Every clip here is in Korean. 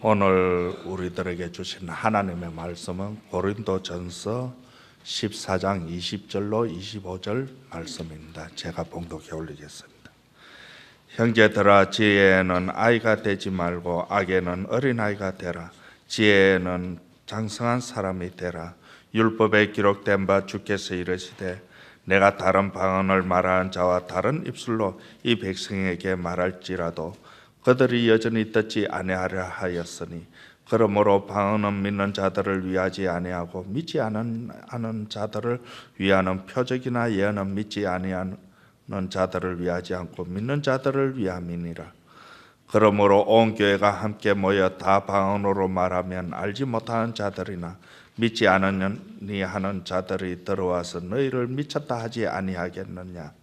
오늘 우리들에게 주신 하나님의 말씀은 고린도전서 14장 20절로 25절 말씀입니다. 제가 봉독해 올리겠습니다. 형제들아, 지혜에는 아이가 되지 말고 악에는 어린아이가 되라. 지혜에는 장성한 사람이 되라. 율법에 기록된 바 주께서 이르시되 내가 다른 방언을 말하는 자와 다른 입술로 이 백성에게 말할지라도 그들이 여전히 듣지 아니하려 하였으니, 그러므로 방언은 믿는 자들을 위하지 아니하고 믿지 않은 자들을 위하는 표적이나 예언은 믿지 아니하는 자들을 위하지 않고 믿는 자들을 위함이니라. 그러므로 온 교회가 함께 모여 다 방언으로 말하면 알지 못하는 자들이나 믿지 않으니 하는 자들이 들어와서 너희를 미쳤다 하지 아니하겠느냐.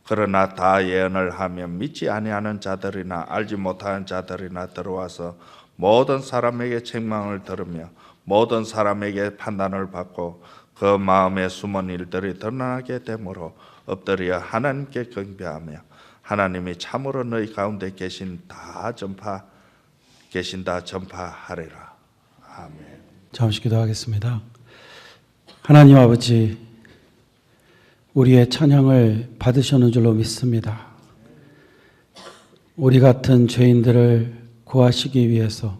그러나 다 예언을 하면 믿지 아니하는 자들이나 알지 못하는 자들이나 들어와서 모든 사람에게 책망을 들으며 모든 사람에게 판단을 받고 그 마음에 숨은 일들이 드러나게 되므로 엎드려 하나님께 경배하며 하나님이 참으로 너희 가운데 계신다 전파하리라. 아멘. 잠시 기도하겠습니다. 하나님 아버지, 우리의 찬양을 받으시는 줄로 믿습니다. 우리 같은 죄인들을 구하시기 위해서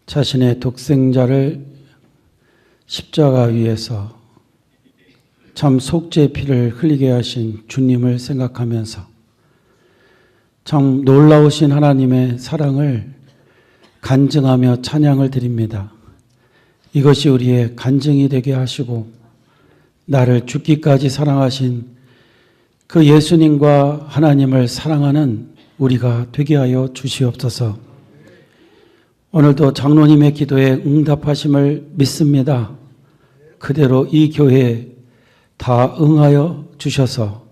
자신의 독생자를 십자가 위에서 참 속죄의 피를 흘리게 하신 주님을 생각하면서 참 놀라우신 하나님의 사랑을 간증하며 찬양을 드립니다. 이것이 우리의 간증이 되게 하시고 나를 죽기까지 사랑하신 그 예수님과 하나님을 사랑하는 우리가 되게 하여 주시옵소서. 오늘도 장로님의 기도에 응답하심을 믿습니다. 그대로 이 교회에 다 응하여 주셔서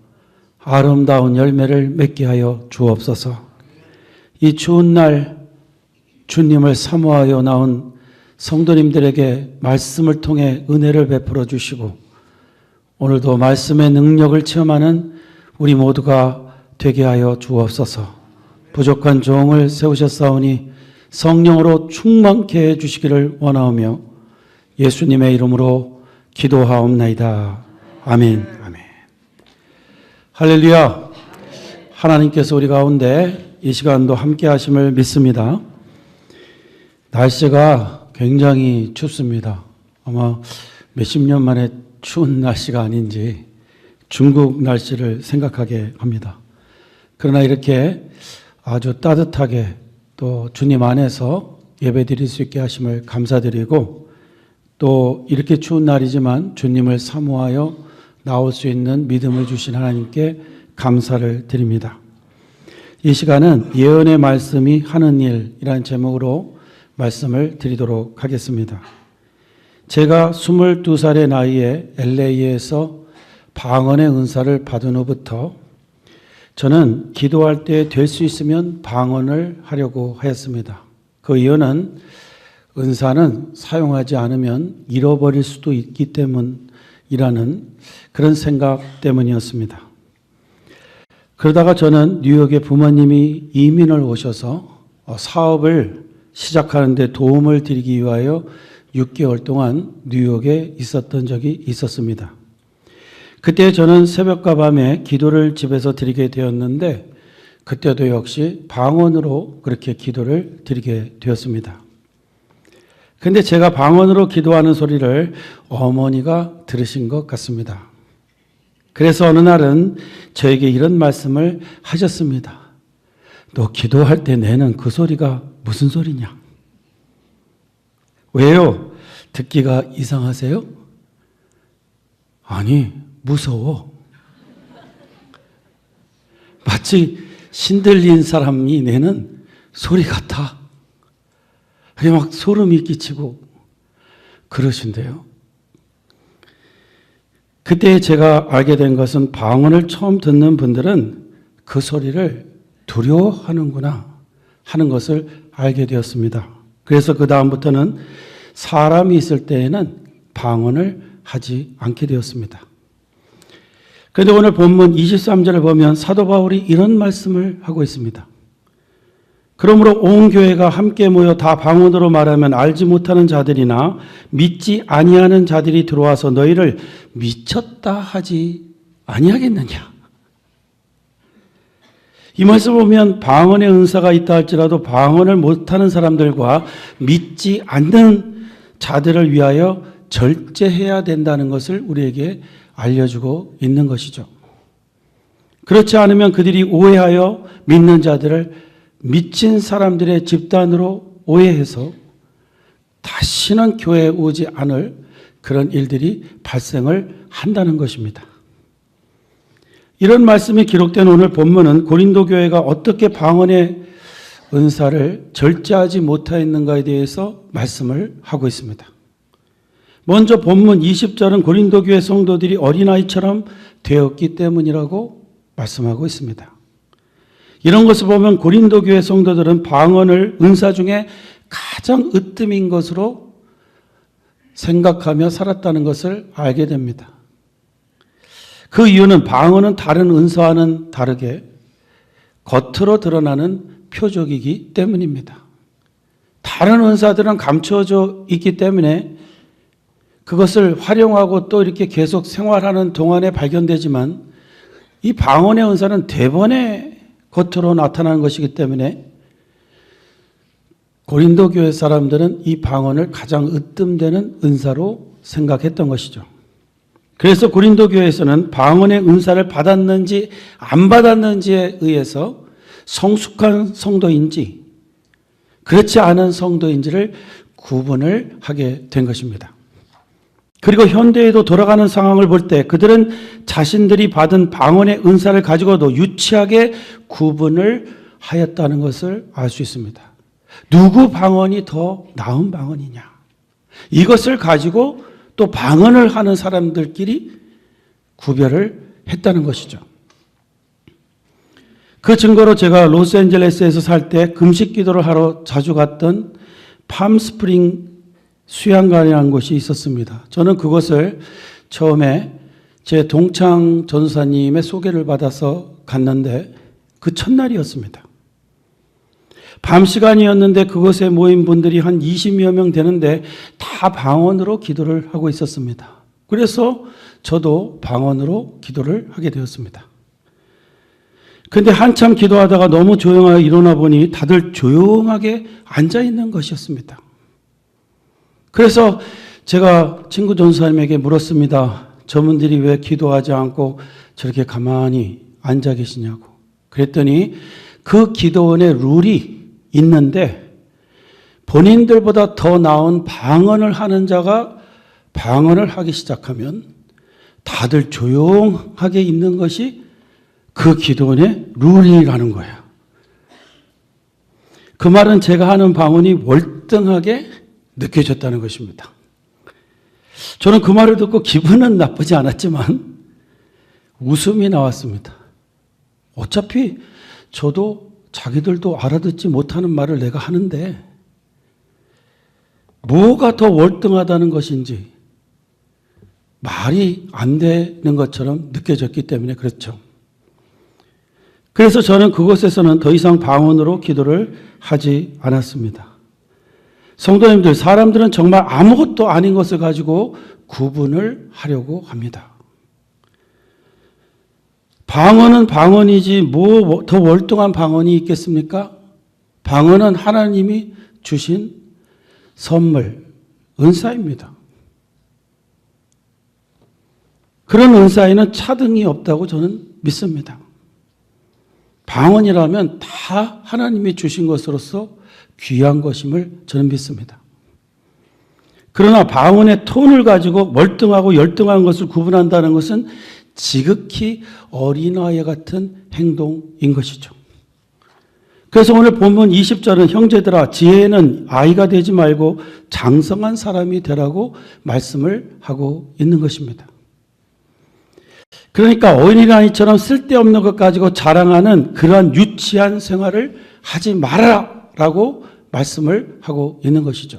아름다운 열매를 맺게 하여 주옵소서. 이 추운 날 주님을 사모하여 나온 성도님들에게 말씀을 통해 은혜를 베풀어 주시고 오늘도 말씀의 능력을 체험하는 우리 모두가 되게 하여 주옵소서. 부족한 종을 세우셨사오니 성령으로 충만케 해주시기를 원하오며 예수님의 이름으로 기도하옵나이다. 아멘. 아멘. 할렐루야. 하나님께서 우리 가운데 이 시간도 함께 하심을 믿습니다. 날씨가 굉장히 춥습니다. 아마 몇십 년 만에 추운 날씨가 아닌지 중국 날씨를 생각하게 합니다. 그러나 이렇게 아주 따뜻하게 또 주님 안에서 예배 드릴 수 있게 하심을 감사드리고, 또 이렇게 추운 날이지만 주님을 사모하여 나올 수 있는 믿음을 주신 하나님께 감사를 드립니다. 이 시간은 예언의 말씀이 하는 일이라는 제목으로 말씀을 드리도록 하겠습니다. 제가 22살의 나이에 LA에서 방언의 은사를 받은 후부터 저는 기도할 때 될 수 있으면 방언을 하려고 하였습니다. 그 이유는 은사는 사용하지 않으면 잃어버릴 수도 있기 때문이라는 그런 생각 때문이었습니다. 그러다가 저는 뉴욕에 부모님이 이민을 오셔서 사업을 시작하는 데 도움을 드리기 위하여 6개월 동안 뉴욕에 있었던 적이 있었습니다. 그때 저는 새벽과 밤에 기도를 집에서 드리게 되었는데 그때도 역시 방언으로 그렇게 기도를 드리게 되었습니다. 그런데 제가 방언으로 기도하는 소리를 어머니가 들으신 것 같습니다. 그래서 어느 날은 저에게 이런 말씀을 하셨습니다. 너 기도할 때 내는 그 소리가 무슨 소리냐? 왜요? 듣기가 이상하세요? 아니, 무서워. 마치 신들린 사람이 내는 소리 같아. 그게 막 소름이 끼치고 그러신데요. 그때 제가 알게 된 것은 방언을 처음 듣는 분들은 그 소리를 두려워하는구나 하는 것을 알게 되었습니다. 그래서 그 다음부터는 사람이 있을 때에는 방언을 하지 않게 되었습니다. 그런데 오늘 본문 23절을 보면 사도 바울이 이런 말씀을 하고 있습니다. 그러므로 온 교회가 함께 모여 다 방언으로 말하면 알지 못하는 자들이나 믿지 아니하는 자들이 들어와서 너희를 미쳤다 하지 아니하겠느냐. 이 말씀을 보면 방언의 은사가 있다 할지라도 방언을 못하는 사람들과 믿지 않는 자들을 위하여 절제해야 된다는 것을 우리에게 알려주고 있는 것이죠. 그렇지 않으면 그들이 오해하여 믿는 자들을 미친 사람들의 집단으로 오해해서 다시는 교회에 오지 않을 그런 일들이 발생을 한다는 것입니다. 이런 말씀이 기록된 오늘 본문은 고린도 교회가 어떻게 방언의 은사를 절제하지 못하였는가에 대해서 말씀을 하고 있습니다. 먼저 본문 20절은 고린도 교회 성도들이 어린아이처럼 되었기 때문이라고 말씀하고 있습니다. 이런 것을 보면 고린도 교회 성도들은 방언을 은사 중에 가장 으뜸인 것으로 생각하며 살았다는 것을 알게 됩니다. 그 이유는 방언은 다른 은사와는 다르게 겉으로 드러나는 표적이기 때문입니다. 다른 은사들은 감춰져 있기 때문에 그것을 활용하고 또 이렇게 계속 생활하는 동안에 발견되지만 이 방언의 은사는 대번에 겉으로 나타나는 것이기 때문에 고린도 교회 사람들은 이 방언을 가장 으뜸되는 은사로 생각했던 것이죠. 그래서 고린도 교회에서는 방언의 은사를 받았는지 안 받았는지에 의해서 성숙한 성도인지 그렇지 않은 성도인지를 구분을 하게 된 것입니다. 그리고 현대에도 돌아가는 상황을 볼 때 그들은 자신들이 받은 방언의 은사를 가지고도 유치하게 구분을 하였다는 것을 알 수 있습니다. 누구 방언이 더 나은 방언이냐. 이것을 가지고 또 방언을 하는 사람들끼리 구별을 했다는 것이죠. 그 증거로 제가 로스앤젤레스에서 살 때 금식 기도를 하러 자주 갔던 팜스프링 수양관이라는 곳이 있었습니다. 저는 그곳을 처음에 제 동창 전사님의 소개를 받아서 갔는데 그 첫날이었습니다. 밤 시간이었는데 그곳에 모인 분들이 한 20여 명 되는데 다 방언으로 기도를 하고 있었습니다. 그래서 저도 방언으로 기도를 하게 되었습니다. 그런데 한참 기도하다가 너무 조용하게 일어나 보니 다들 조용하게 앉아 있는 것이었습니다. 그래서 제가 친구 전사님에게 물었습니다. 저분들이 왜 기도하지 않고 저렇게 가만히 앉아 계시냐고. 그랬더니 그 기도원의 룰이 있는데 본인들보다 더 나은 방언을 하는 자가 방언을 하기 시작하면 다들 조용하게 있는 것이 그 기도원의 룰이라는 거예요. 그 말은 제가 하는 방언이 월등하게 느껴졌다는 것입니다. 저는 그 말을 듣고 기분은 나쁘지 않았지만 웃음이 나왔습니다. 어차피 저도 자기들도 알아듣지 못하는 말을 내가 하는데 뭐가 더 월등하다는 것인지 말이 안 되는 것처럼 느껴졌기 때문에 그렇죠. 그래서 저는 그곳에서는 더 이상 방언으로 기도를 하지 않았습니다. 성도님들, 사람들은 정말 아무것도 아닌 것을 가지고 구분을 하려고 합니다. 방언은 방언이지 뭐 더 월등한 방언이 있겠습니까? 방언은 하나님이 주신 선물, 은사입니다. 그런 은사에는 차등이 없다고 저는 믿습니다. 방언이라면 다 하나님이 주신 것으로서 귀한 것임을 저는 믿습니다. 그러나 방언의 톤을 가지고 월등하고 열등한 것을 구분한다는 것은 지극히 어린아이 같은 행동인 것이죠. 그래서 오늘 본문 20절은 형제들아 지혜는 아이가 되지 말고 장성한 사람이 되라고 말씀을 하고 있는 것입니다. 그러니까 어린아이처럼 쓸데없는 것 가지고 자랑하는 그러한 유치한 생활을 하지 말아라라고 말씀을 하고 있는 것이죠.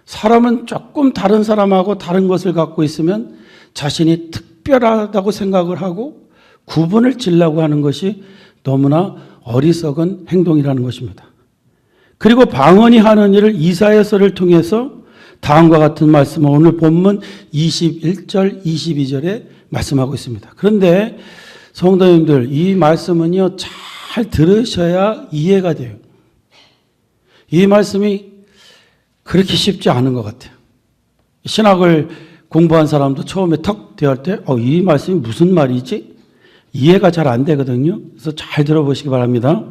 사람은 조금 다른 사람하고 다른 것을 갖고 있으면 자신이 특별하다고 생각을 하고 구분을 지려고 하는 것이 너무나 어리석은 행동이라는 것입니다. 그리고 방언이 하는 일을 이사야서를 통해서 다음과 같은 말씀을 오늘 본문 21절, 22절에 말씀하고 있습니다. 그런데 성도님들, 이 말씀은요, 잘 들으셔야 이해가 돼요. 이 말씀이 그렇게 쉽지 않은 것 같아요. 신학을 공부한 사람도 처음에 턱 대할 때, 이 말씀이 무슨 말이지? 이해가 잘 안 되거든요. 그래서 잘 들어보시기 바랍니다.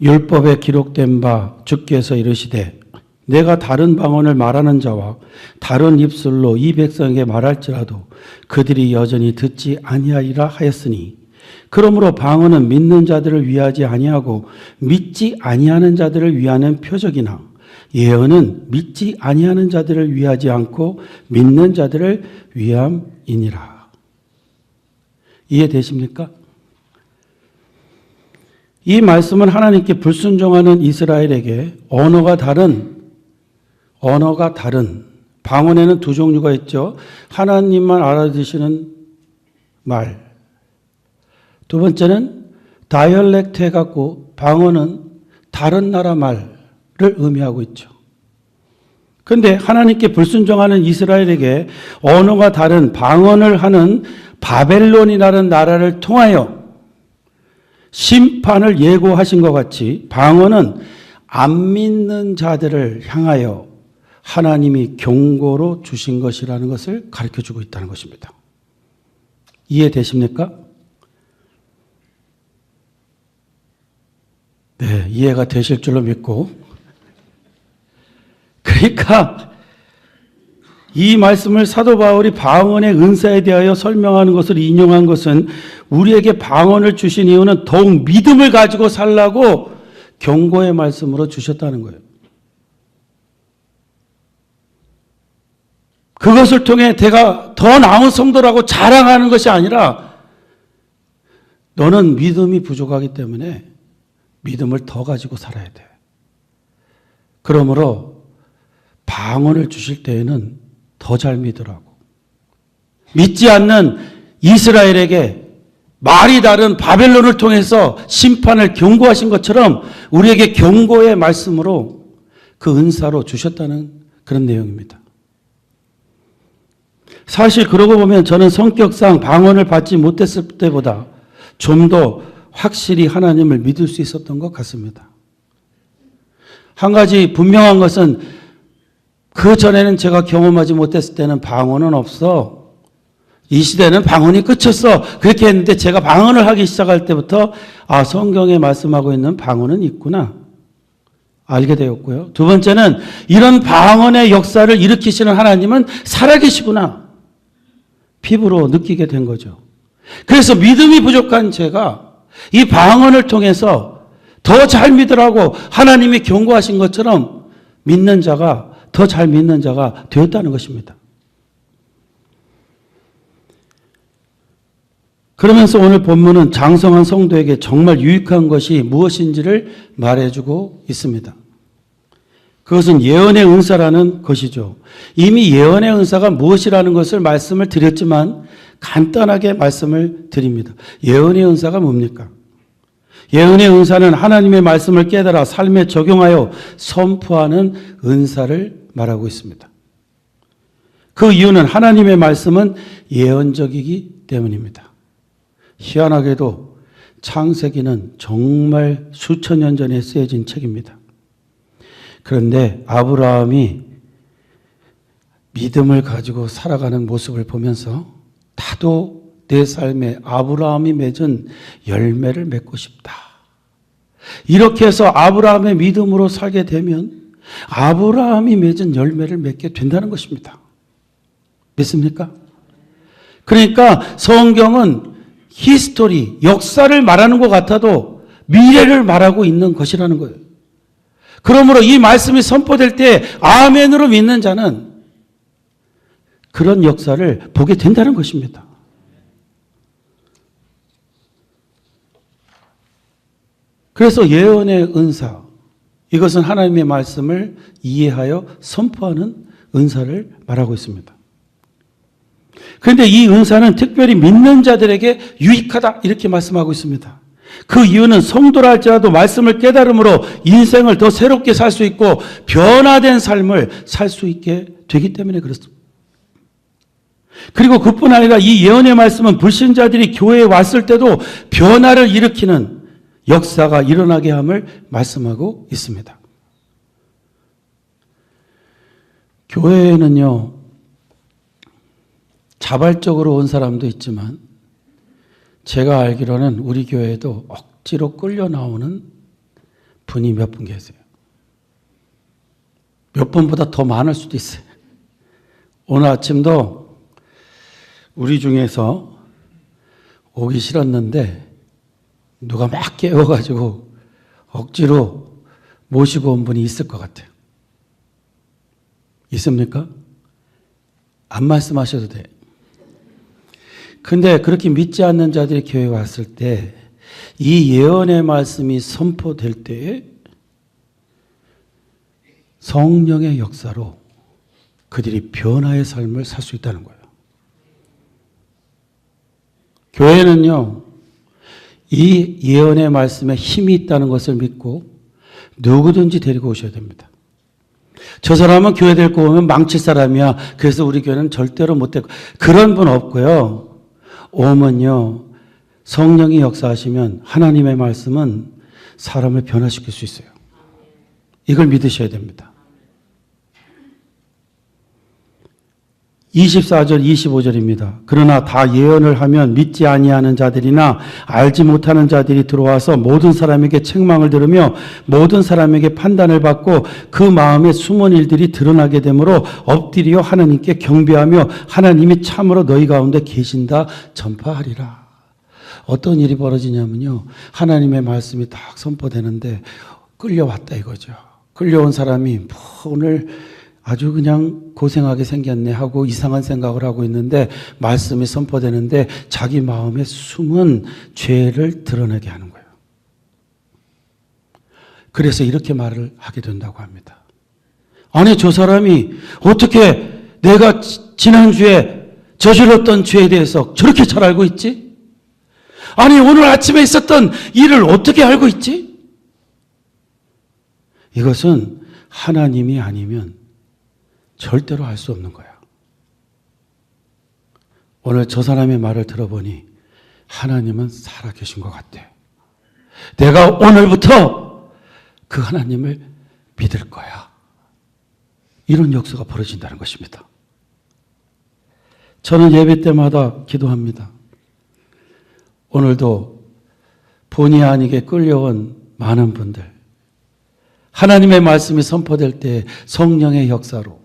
율법에 기록된 바 주께서 이르시되 내가 다른 방언을 말하는 자와 다른 입술로 이 백성에게 말할지라도 그들이 여전히 듣지 아니하리라 하였으니 그러므로 방언은 믿는 자들을 위하지 아니하고 믿지 아니하는 자들을 위하는 표적이나 예언은 믿지 아니하는 자들을 위하지 않고 믿는 자들을 위함이니라. 이해되십니까? 이 말씀은 하나님께 불순종하는 이스라엘에게 언어가 다른 방언에는 두 종류가 있죠. 하나님만 알아듣시는 말. 두 번째는 다이얼렉트 해갖고 방언은 다른 나라 말을 의미하고 있죠. 그런데 하나님께 불순종하는 이스라엘에게 언어가 다른 방언을 하는 바벨론이라는 나라를 통하여 심판을 예고하신 것 같이 방언은 안 믿는 자들을 향하여 하나님이 경고로 주신 것이라는 것을 가르쳐주고 있다는 것입니다. 이해되십니까? 네, 이해가 되실 줄로 믿고. 그러니까 이 말씀을 사도 바울이 방언의 은사에 대하여 설명하는 것을 인용한 것은 우리에게 방언을 주신 이유는 더욱 믿음을 가지고 살라고 경고의 말씀으로 주셨다는 거예요. 그것을 통해 내가 더 나은 성도라고 자랑하는 것이 아니라 너는 믿음이 부족하기 때문에 믿음을 더 가지고 살아야 돼. 그러므로 방언을 주실 때에는 더 잘 믿으라고. 믿지 않는 이스라엘에게 말이 다른 바벨론을 통해서 심판을 경고하신 것처럼 우리에게 경고의 말씀으로 그 은사로 주셨다는 그런 내용입니다. 사실 그러고 보면 저는 성격상 방언을 받지 못했을 때보다 좀 더 확실히 하나님을 믿을 수 있었던 것 같습니다. 한 가지 분명한 것은 그 전에는 제가 경험하지 못했을 때는 방언은 없어. 이 시대는 방언이 끝쳤어. 그렇게 했는데 제가 방언을 하기 시작할 때부터 성경에 말씀하고 있는 방언은 있구나. 알게 되었고요. 두 번째는 이런 방언의 역사를 일으키시는 하나님은 살아계시구나. 피부로 느끼게 된 거죠. 그래서 믿음이 부족한 제가 이 방언을 통해서 더 잘 믿으라고 하나님이 경고하신 것처럼 믿는 자가 더 잘 믿는 자가 되었다는 것입니다. 그러면서 오늘 본문은 장성한 성도에게 정말 유익한 것이 무엇인지를 말해주고 있습니다. 그것은 예언의 은사라는 것이죠. 이미 예언의 은사가 무엇이라는 것을 말씀을 드렸지만 간단하게 말씀을 드립니다. 예언의 은사가 뭡니까? 예언의 은사는 하나님의 말씀을 깨달아 삶에 적용하여 선포하는 은사를 말하고 있습니다. 그 이유는 하나님의 말씀은 예언적이기 때문입니다. 희한하게도 창세기는 정말 수천 년 전에 쓰여진 책입니다. 그런데 아브라함이 믿음을 가지고 살아가는 모습을 보면서 나도 내 삶에 아브라함이 맺은 열매를 맺고 싶다. 이렇게 해서 아브라함의 믿음으로 살게 되면 아브라함이 맺은 열매를 맺게 된다는 것입니다. 믿습니까? 그러니까 성경은 히스토리, 역사를 말하는 것 같아도 미래를 말하고 있는 것이라는 거예요. 그러므로 이 말씀이 선포될 때 아멘으로 믿는 자는 그런 역사를 보게 된다는 것입니다. 그래서 예언의 은사, 이것은 하나님의 말씀을 이해하여 선포하는 은사를 말하고 있습니다. 그런데 이 은사는 특별히 믿는 자들에게 유익하다 이렇게 말씀하고 있습니다. 그 이유는 성도라 할지라도 말씀을 깨달음으로 인생을 더 새롭게 살 수 있고 변화된 삶을 살 수 있게 되기 때문에 그렇습니다. 그리고 그뿐 아니라 이 예언의 말씀은 불신자들이 교회에 왔을 때도 변화를 일으키는 역사가 일어나게 함을 말씀하고 있습니다. 교회에는요, 자발적으로 온 사람도 있지만 제가 알기로는 우리 교회에도 억지로 끌려 나오는 분이 몇 분 계세요. 몇 분보다 더 많을 수도 있어요. 오늘 아침도 우리 중에서 오기 싫었는데 누가 막 깨워가지고 억지로 모시고 온 분이 있을 것 같아요. 있습니까? 안 말씀하셔도 돼요. 근데 그렇게 믿지 않는 자들이 교회에 왔을 때 이 예언의 말씀이 선포될 때에 성령의 역사로 그들이 변화의 삶을 살 수 있다는 거예요. 교회는요, 이 예언의 말씀에 힘이 있다는 것을 믿고 누구든지 데리고 오셔야 됩니다. 저 사람은 교회 데리고 오면 망칠 사람이야. 그래서 우리 교회는 절대로 못 데리고, 그런 분 없고요. 오면요, 성령이 역사하시면 하나님의 말씀은 사람을 변화시킬 수 있어요. 이걸 믿으셔야 됩니다. 24절, 25절입니다. 그러나 다 예언을 하면 믿지 아니하는 자들이나 알지 못하는 자들이 들어와서 모든 사람에게 책망을 들으며 모든 사람에게 판단을 받고 그 마음에 숨은 일들이 드러나게 되므로 엎드려 하나님께 경배하며 하나님이 참으로 너희 가운데 계신다 전파하리라. 어떤 일이 벌어지냐면요, 하나님의 말씀이 딱 선포되는데 끌려왔다 이거죠. 끌려온 사람이 오늘 아주 그냥 고생하게 생겼네 하고 이상한 생각을 하고 있는데 말씀이 선포되는데 자기 마음에 숨은 죄를 드러내게 하는 거예요. 그래서 이렇게 말을 하게 된다고 합니다. 아니, 저 사람이 어떻게 내가 지난주에 저질렀던 죄에 대해서 저렇게 잘 알고 있지? 아니, 오늘 아침에 있었던 일을 어떻게 알고 있지? 이것은 하나님이 아니면 절대로 알 수 없는 거야. 오늘 저 사람의 말을 들어보니 하나님은 살아계신 것 같아. 내가 오늘부터 그 하나님을 믿을 거야. 이런 역사가 벌어진다는 것입니다. 저는 예배 때마다 기도합니다. 오늘도 본의 아니게 끌려온 많은 분들, 하나님의 말씀이 선포될 때 성령의 역사로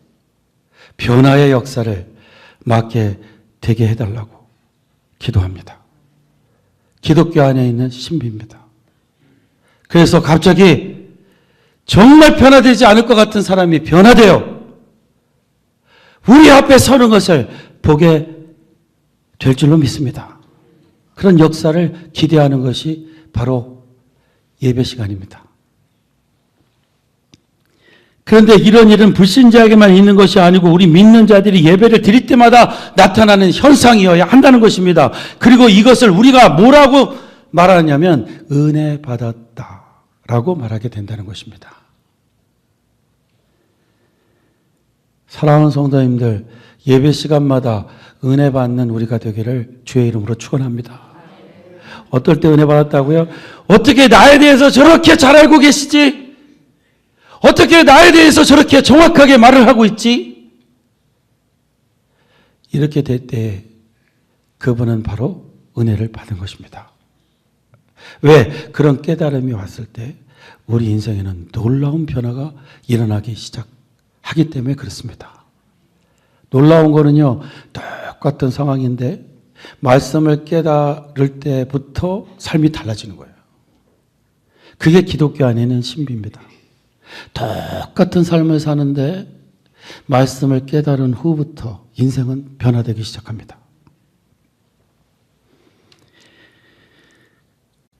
변화의 역사를 맡게 되게 해달라고 기도합니다. 기독교 안에 있는 신비입니다. 그래서 갑자기 정말 변화되지 않을 것 같은 사람이 변화되어 우리 앞에 서는 것을 보게 될 줄로 믿습니다. 그런 역사를 기대하는 것이 바로 예배 시간입니다. 그런데 이런 일은 불신자에게만 있는 것이 아니고 우리 믿는 자들이 예배를 드릴 때마다 나타나는 현상이어야 한다는 것입니다. 그리고 이것을 우리가 뭐라고 말하냐면 은혜 받았다라고 말하게 된다는 것입니다. 사랑하는 성도님들, 예배 시간마다 은혜 받는 우리가 되기를 주의 이름으로 축원합니다. 어떨 때 은혜 받았다고요? 어떻게 나에 대해서 저렇게 잘 알고 계시지? 어떻게 나에 대해서 저렇게 정확하게 말을 하고 있지? 이렇게 될 때 그분은 바로 은혜를 받은 것입니다. 왜? 그런 깨달음이 왔을 때 우리 인생에는 놀라운 변화가 일어나기 시작하기 때문에 그렇습니다. 놀라운 거는요, 똑같은 상황인데 말씀을 깨달을 때부터 삶이 달라지는 거예요. 그게 기독교 안에는 신비입니다. 똑같은 삶을 사는데 말씀을 깨달은 후부터 인생은 변화되기 시작합니다.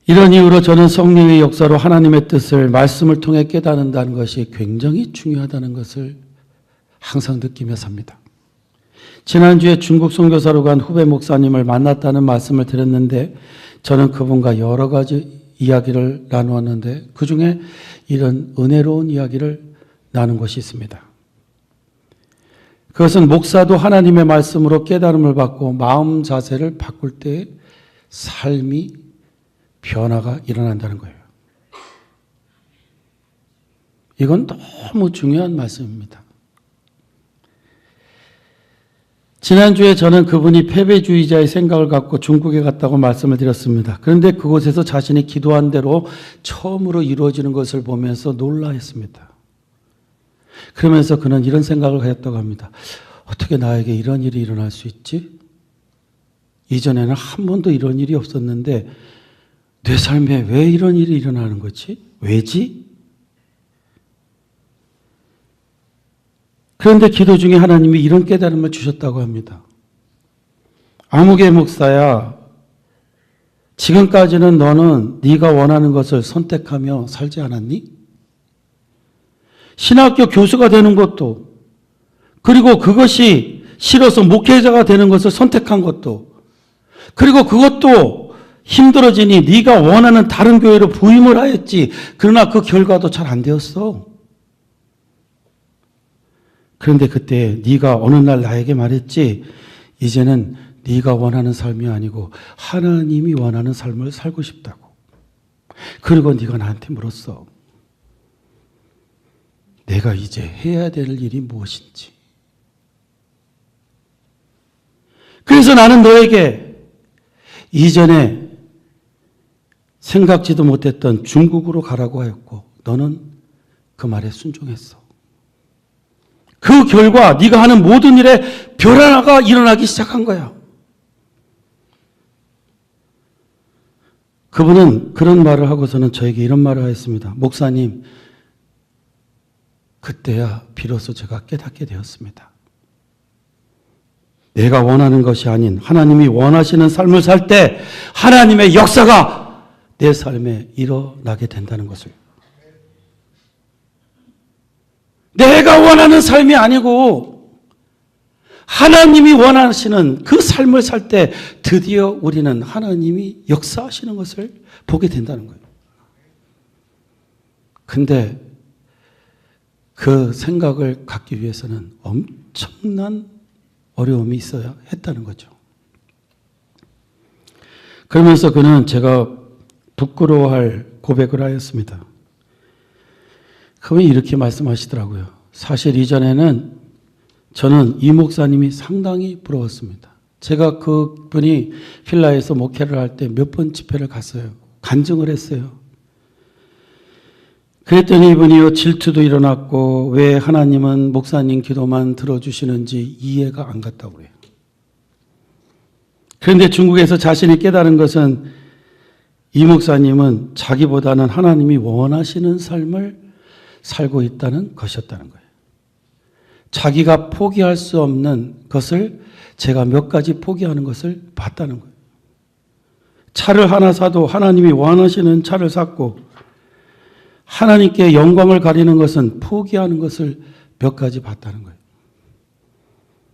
이런 이유로 저는 성령의 역사로 하나님의 뜻을 말씀을 통해 깨닫는다는 것이 굉장히 중요하다는 것을 항상 느끼며 삽니다. 지난주에 중국 선교사로 간 후배 목사님을 만났다는 말씀을 드렸는데 저는 그분과 여러 가지 이야기를 나누었는데 그중에 이런 은혜로운 이야기를 나눈 것이 있습니다. 그것은 목사도 하나님의 말씀으로 깨달음을 받고 마음 자세를 바꿀 때 삶이 변화가 일어난다는 거예요. 이건 너무 중요한 말씀입니다. 지난주에 저는 그분이 패배주의자의 생각을 갖고 중국에 갔다고 말씀을 드렸습니다. 그런데 그곳에서 자신이 기도한 대로 처음으로 이루어지는 것을 보면서 놀라했습니다. 그러면서 그는 이런 생각을 하였다고 합니다. 어떻게 나에게 이런 일이 일어날 수 있지? 이전에는 한 번도 이런 일이 없었는데 내 삶에 왜 이런 일이 일어나는 거지? 왜지? 그런데 기도 중에 하나님이 이런 깨달음을 주셨다고 합니다. 아무개 목사야, 지금까지는 너는 네가 원하는 것을 선택하며 살지 않았니? 신학교 교수가 되는 것도, 그리고 그것이 싫어서 목회자가 되는 것을 선택한 것도, 그리고 그것도 힘들어지니 네가 원하는 다른 교회로 부임을 하였지. 그러나 그 결과도 잘 안 되었어. 그런데 그때 네가 어느 날 나에게 말했지. 이제는 네가 원하는 삶이 아니고 하나님이 원하는 삶을 살고 싶다고. 그리고 네가 나한테 물었어. 내가 이제 해야 될 일이 무엇인지. 그래서 나는 너에게 이전에 생각지도 못했던 중국으로 가라고 하였고 너는 그 말에 순종했어. 그 결과 네가 하는 모든 일에 변화가 일어나기 시작한 거야. 그분은 그런 말을 하고서는 저에게 이런 말을 하였습니다. 목사님, 그때야 비로소 제가 깨닫게 되었습니다. 내가 원하는 것이 아닌 하나님이 원하시는 삶을 살 때 하나님의 역사가 내 삶에 일어나게 된다는 것을. 내가 원하는 삶이 아니고 하나님이 원하시는 그 삶을 살 때 드디어 우리는 하나님이 역사하시는 것을 보게 된다는 거예요. 근데 그 생각을 갖기 위해서는 엄청난 어려움이 있어야 했다는 거죠. 그러면서 그는 제가 부끄러워할 고백을 하였습니다. 그분이 이렇게 말씀하시더라고요. 사실 이전에는 저는 이 목사님이 상당히 부러웠습니다. 제가 그분이 필라에서 목회를 할 때 몇 번 집회를 갔어요. 간증을 했어요. 그랬더니 이분이요, 질투도 일어났고 왜 하나님은 목사님 기도만 들어주시는지 이해가 안 갔다고 그래요. 그런데 중국에서 자신이 깨달은 것은 이 목사님은 자기보다는 하나님이 원하시는 삶을 살고 있다는 것이었다는 거예요. 자기가 포기할 수 없는 것을 제가 몇 가지 포기하는 것을 봤다는 거예요. 차를 하나 사도 하나님이 원하시는 차를 샀고 하나님께 영광을 가리는 것은 포기하는 것을 몇 가지 봤다는 거예요.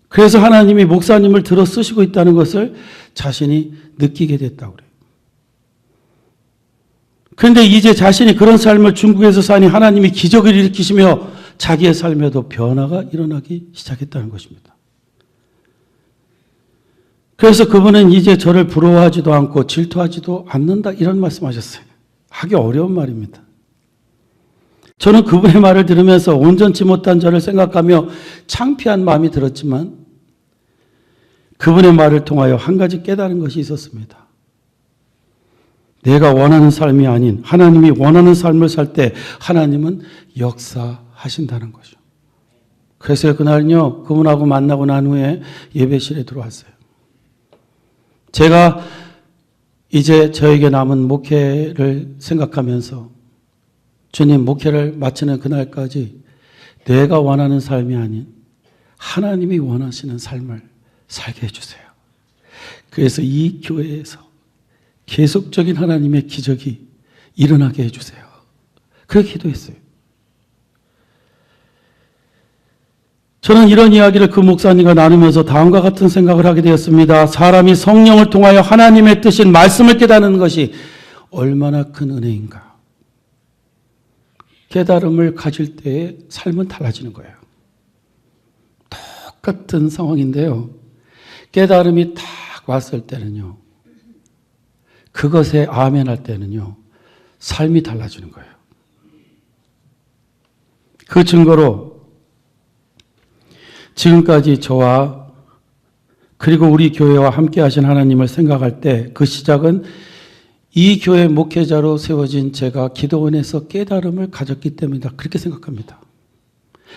그래서 하나님이 목사님을 들어 쓰시고 있다는 것을 자신이 느끼게 됐다고 그래요. 그런데 이제 자신이 그런 삶을 중국에서 사니 하나님이 기적을 일으키시며 자기의 삶에도 변화가 일어나기 시작했다는 것입니다. 그래서 그분은 이제 저를 부러워하지도 않고 질투하지도 않는다 이런 말씀하셨어요. 하기 어려운 말입니다. 저는 그분의 말을 들으면서 온전치 못한 저를 생각하며 창피한 마음이 들었지만 그분의 말을 통하여 한 가지 깨달은 것이 있었습니다. 내가 원하는 삶이 아닌 하나님이 원하는 삶을 살 때 하나님은 역사하신다는 거죠. 그래서 그날요, 그분하고 만나고 난 후에 예배실에 들어왔어요. 제가 이제 저에게 남은 목회를 생각하면서 주님, 목회를 마치는 그날까지 내가 원하는 삶이 아닌 하나님이 원하시는 삶을 살게 해주세요. 그래서 이 교회에서 계속적인 하나님의 기적이 일어나게 해주세요. 그렇게 기도했어요. 저는 이런 이야기를 그 목사님과 나누면서 다음과 같은 생각을 하게 되었습니다. 사람이 성령을 통하여 하나님의 뜻인 말씀을 깨닫는 것이 얼마나 큰 은혜인가. 깨달음을 가질 때의 삶은 달라지는 거예요. 똑같은 상황인데요. 깨달음이 딱 왔을 때는요. 그것에 아멘할 때는요. 삶이 달라지는 거예요. 그 증거로 지금까지 저와 그리고 우리 교회와 함께 하신 하나님을 생각할 때 그 시작은 이 교회 목회자로 세워진 제가 기도원에서 깨달음을 가졌기 때문이다. 그렇게 생각합니다.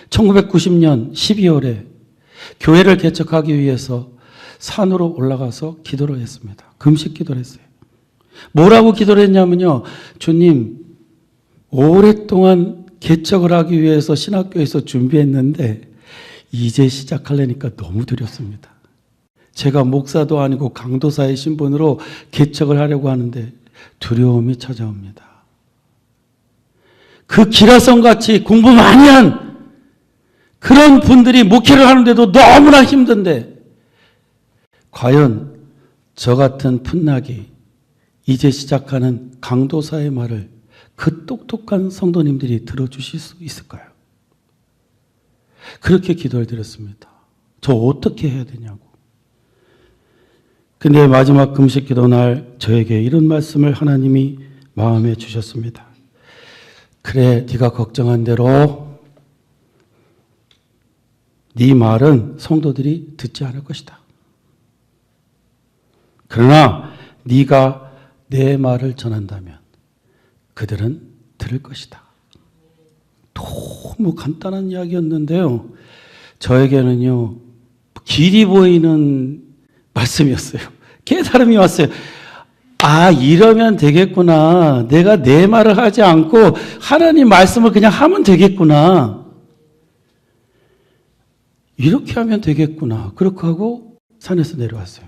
1990년 12월에 교회를 개척하기 위해서 산으로 올라가서 기도를 했습니다. 금식 기도를 했어요. 뭐라고 기도를 했냐면요. 주님, 오랫동안 개척을 하기 위해서 신학교에서 준비했는데 이제 시작하려니까 너무 두렵습니다. 제가 목사도 아니고 강도사의 신분으로 개척을 하려고 하는데 두려움이 찾아옵니다. 그 기라성같이 공부 많이 한 그런 분들이 목회를 하는데도 너무나 힘든데 과연 저 같은 풋나기 이제 시작하는 강도사의 말을 그 똑똑한 성도님들이 들어주실 수 있을까요? 그렇게 기도를 드렸습니다. 저 어떻게 해야 되냐고. 근데 마지막 금식 기도 날 저에게 이런 말씀을 하나님이 마음에 주셨습니다. 그래, 네가 걱정한 대로 네 말은 성도들이 듣지 않을 것이다. 그러나 네가 내 말을 전한다면 그들은 들을 것이다. 너무 간단한 이야기였는데요. 저에게는요, 길이 보이는 말씀이었어요. 깨달음이 왔어요. 아, 이러면 되겠구나. 내가 내 말을 하지 않고 하나님 말씀을 그냥 하면 되겠구나. 이렇게 하면 되겠구나. 그렇게 하고 산에서 내려왔어요.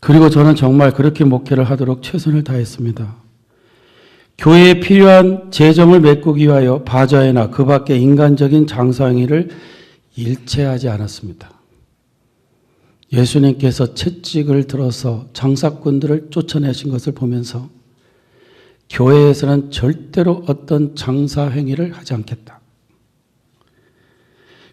그리고 저는 정말 그렇게 목회를 하도록 최선을 다했습니다. 교회에 필요한 재정을 메꾸기 위하여 바자회나 그 밖의 인간적인 장사행위를 일체하지 않았습니다. 예수님께서 채찍을 들어서 장사꾼들을 쫓아내신 것을 보면서 교회에서는 절대로 어떤 장사행위를 하지 않겠다.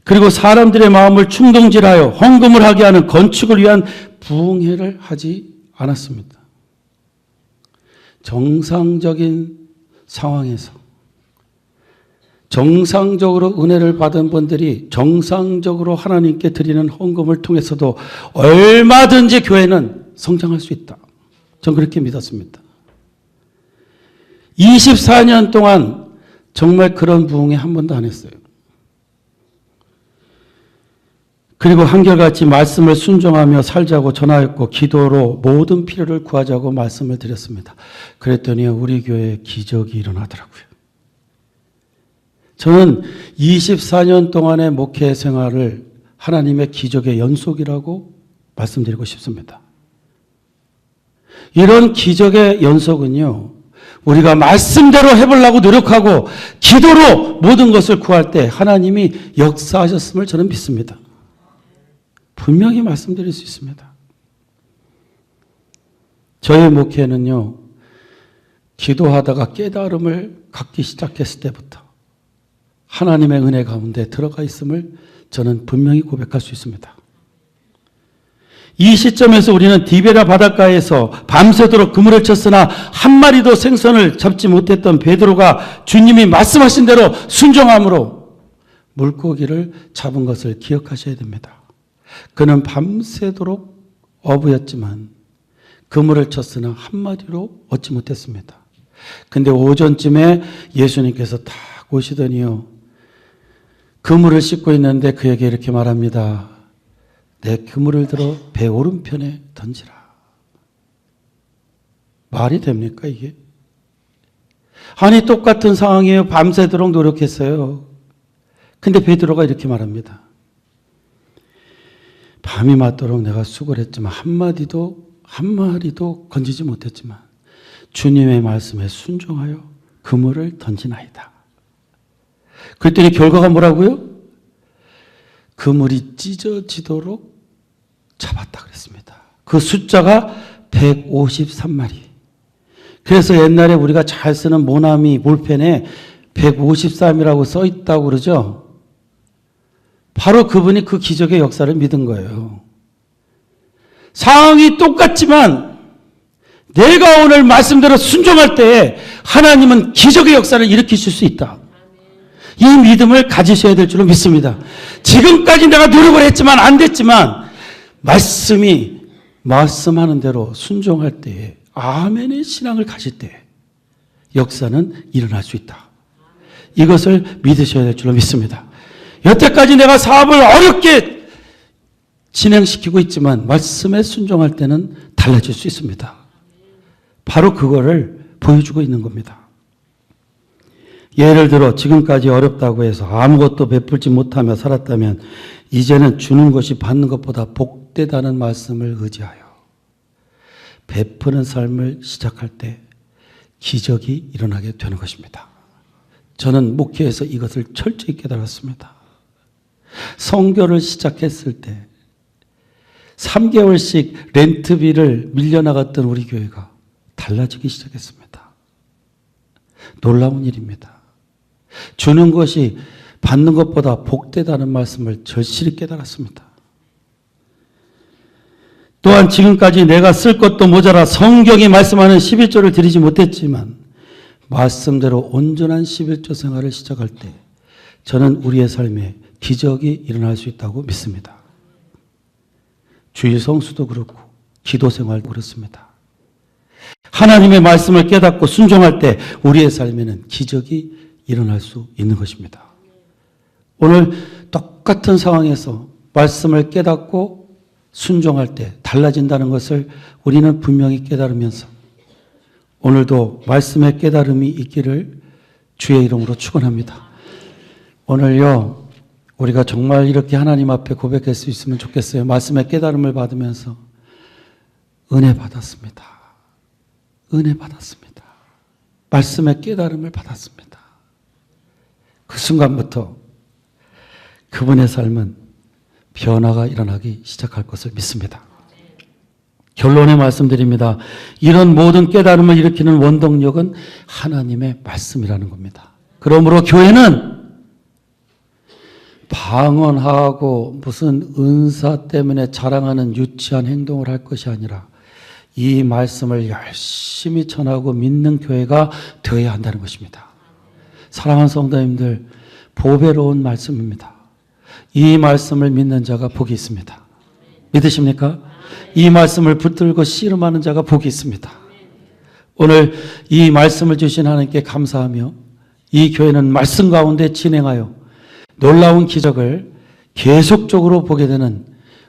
그리고 사람들의 마음을 충동질하여 헌금을 하게 하는 건축을 위한 부흥회를 하지 않았습니다. 정상적인 상황에서 정상적으로 은혜를 받은 분들이 정상적으로 하나님께 드리는 헌금을 통해서도 얼마든지 교회는 성장할 수 있다. 전 그렇게 믿었습니다. 24년 동안 정말 그런 부흥회 한 번도 안 했어요. 그리고 한결같이 말씀을 순종하며 살자고 전하였고 기도로 모든 필요를 구하자고 말씀을 드렸습니다. 그랬더니 우리 교회에 기적이 일어나더라고요. 저는 24년 동안의 목회 생활을 하나님의 기적의 연속이라고 말씀드리고 싶습니다. 이런 기적의 연속은요, 우리가 말씀대로 해보려고 노력하고 기도로 모든 것을 구할 때 하나님이 역사하셨음을 저는 믿습니다. 분명히 말씀드릴 수 있습니다. 저의 목회는요, 기도하다가 깨달음을 갖기 시작했을 때부터 하나님의 은혜 가운데 들어가 있음을 저는 분명히 고백할 수 있습니다. 이 시점에서 우리는 디베라 바닷가에서 밤새도록 그물을 쳤으나 한 마리도 생선을 잡지 못했던 베드로가 주님이 말씀하신 대로 순종함으로 물고기를 잡은 것을 기억하셔야 됩니다. 그는 밤새도록 어부였지만 그물을 쳤으나 한 마리로 얻지 못했습니다. 근데 오전쯤에 예수님께서 딱 오시더니요, 그물을 씻고 있는데 그에게 이렇게 말합니다. 내 그물을 들어 배 오른편에 던지라. 말이 됩니까 이게? 아니 똑같은 상황이에요. 밤새도록 노력했어요. 근데 베드로가 이렇게 말합니다. 밤이 맞도록 내가 수고를 했지만 한 마리도 건지지 못했지만 주님의 말씀에 순종하여 그물을 던지나이다. 그랬더니 결과가 뭐라고요? 그물이 찢어지도록 잡았다 그랬습니다. 그 숫자가 153마리. 그래서 옛날에 우리가 잘 쓰는 모나미 볼펜에 153이라고 써 있다고 그러죠. 바로 그분이 그 기적의 역사를 믿은 거예요. 상황이 똑같지만 내가 오늘 말씀대로 순종할 때에 하나님은 기적의 역사를 일으키실 수 있다. 이 믿음을 가지셔야 될 줄로 믿습니다. 지금까지 내가 노력을 했지만 안 됐지만 말씀하는 대로 순종할 때에 아멘의 신앙을 가질 때 역사는 일어날 수 있다. 이것을 믿으셔야 될 줄로 믿습니다. 여태까지 내가 사업을 어렵게 진행시키고 있지만 말씀에 순종할 때는 달라질 수 있습니다. 바로 그거를 보여주고 있는 겁니다. 예를 들어 지금까지 어렵다고 해서 아무것도 베풀지 못하며 살았다면 이제는 주는 것이 받는 것보다 복되다는 말씀을 의지하여 베푸는 삶을 시작할 때 기적이 일어나게 되는 것입니다. 저는 목회에서 이것을 철저히 깨달았습니다. 선교를 시작했을 때 3개월씩 렌트비를 밀려나갔던 우리 교회가 달라지기 시작했습니다. 놀라운 일입니다. 주는 것이 받는 것보다 복되다는 말씀을 절실히 깨달았습니다. 또한 지금까지 내가 쓸 것도 모자라 성경이 말씀하는 11조를 드리지 못했지만 말씀대로 온전한 11조 생활을 시작할 때 저는 우리의 삶에 기적이 일어날 수 있다고 믿습니다. 주일 성수도 그렇고 기도 생활도 그렇습니다. 하나님의 말씀을 깨닫고 순종할 때 우리의 삶에는 기적이 일어날 수 있는 것입니다. 오늘 똑같은 상황에서 말씀을 깨닫고 순종할 때 달라진다는 것을 우리는 분명히 깨달으면서 오늘도 말씀의 깨달음이 있기를 주의 이름으로 축원합니다. 오늘요 우리가 정말 이렇게 하나님 앞에 고백할 수 있으면 좋겠어요. 말씀의 깨달음을 받으면서 은혜 받았습니다. 은혜 받았습니다. 말씀의 깨달음을 받았습니다. 그 순간부터 그분의 삶은 변화가 일어나기 시작할 것을 믿습니다. 결론에 말씀드립니다. 이런 모든 깨달음을 일으키는 원동력은 하나님의 말씀이라는 겁니다. 그러므로 교회는 방언하고 무슨 은사 때문에 자랑하는 유치한 행동을 할 것이 아니라 이 말씀을 열심히 전하고 믿는 교회가 되어야 한다는 것입니다. 사랑하는 성도님들, 보배로운 말씀입니다. 이 말씀을 믿는 자가 복이 있습니다. 믿으십니까? 이 말씀을 붙들고 씨름하는 자가 복이 있습니다. 오늘 이 말씀을 주신 하나님께 감사하며 이 교회는 말씀 가운데 진행하여 놀라운 기적을 계속적으로 보게 되는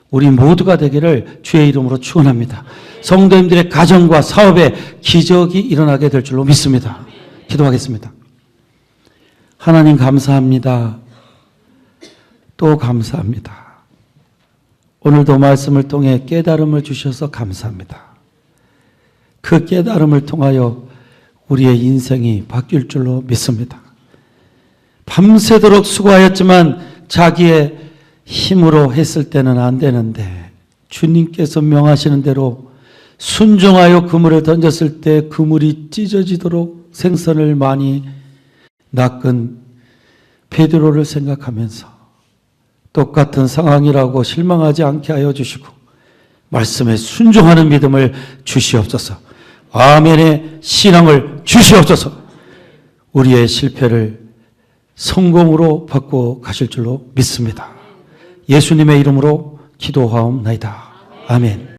우리 모두가 되기를 주의 이름으로 축원합니다. 성도님들의 가정과 사업에 기적이 일어나게 될 줄로 믿습니다. 기도하겠습니다. 하나님 감사합니다. 또 감사합니다. 오늘도 말씀을 통해 깨달음을 주셔서 감사합니다. 그 깨달음을 통하여 우리의 인생이 바뀔 줄로 믿습니다. 밤새도록 수고하였지만 자기의 힘으로 했을 때는 안 되는데 주님께서 명하시는 대로 순종하여 그물을 던졌을 때 그물이 찢어지도록 생선을 많이 낚은 베드로를 생각하면서 똑같은 상황이라고 실망하지 않게 하여 주시고 말씀에 순종하는 믿음을 주시옵소서. 아멘의 신앙을 주시옵소서. 우리의 실패를 성공으로 바꿔 가실 줄로 믿습니다. 예수님의 이름으로 기도하옵나이다. 아멘.